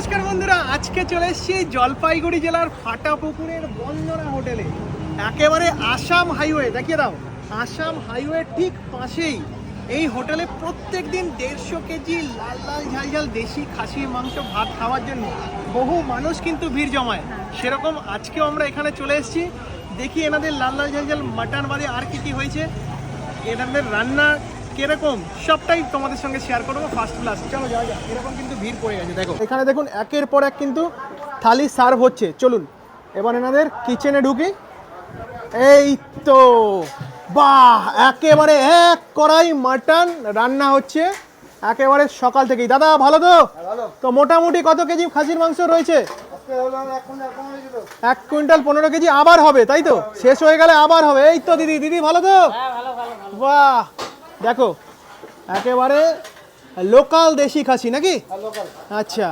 নমস্কার বন্ধুরা, আজকে চলে এসেছি জলপাইগুড়ি জেলার ফাটাপুকুরের বন্দনা হোটেলে। একেবারে আসাম হাইওয়ে, দেখিয়ে দাও, আসাম হাইওয়ে ঠিক পাশেই এই হোটেলে প্রত্যেক দিন 150 কেজি লাল লাল ঝাল ঝাল দেশি খাসির মাংস ভাত খাওয়ার জন্য বহু মানুষ কিন্তু ভিড় জমায়। সেরকম আজকেও আমরা এখানে চলে এসেছি। দেখি এনাদের লাল লাল ঝাল ঝাল মাটন বাদে আর কি হয়েছে, এনাদের রান্না কিরকম সবটাই তোমাদের সঙ্গে শেয়ার করবো ফার্স্ট ক্লাস। চলো যাওয়া যাক। এরকম কিন্তু ভিড় পড়ে গেছে, দেখো এখানে দেখুন একের পর এক কিন্তু থালি সার্ভ হচ্ছে। চলুন এবার এনাদের কিচেনে ঢুকি। এই তো বাহ, একেবারে এক কড়াই মাটন রান্না হচ্ছে একেবারে সকাল থেকেই। দাদা ভালো তো? তো মোটামুটি কত কেজি খাসির মাংস রয়েছে? 1 কুইন্টাল 15 কেজি আবার হবে, তাই তো? শেষ হয়ে গেলে আবার হবে। এই তো দিদি, দিদি ভালো তো? বাহ, দেখো একেবারে লোকাল দেশি খাসি নাকি? আচ্ছা,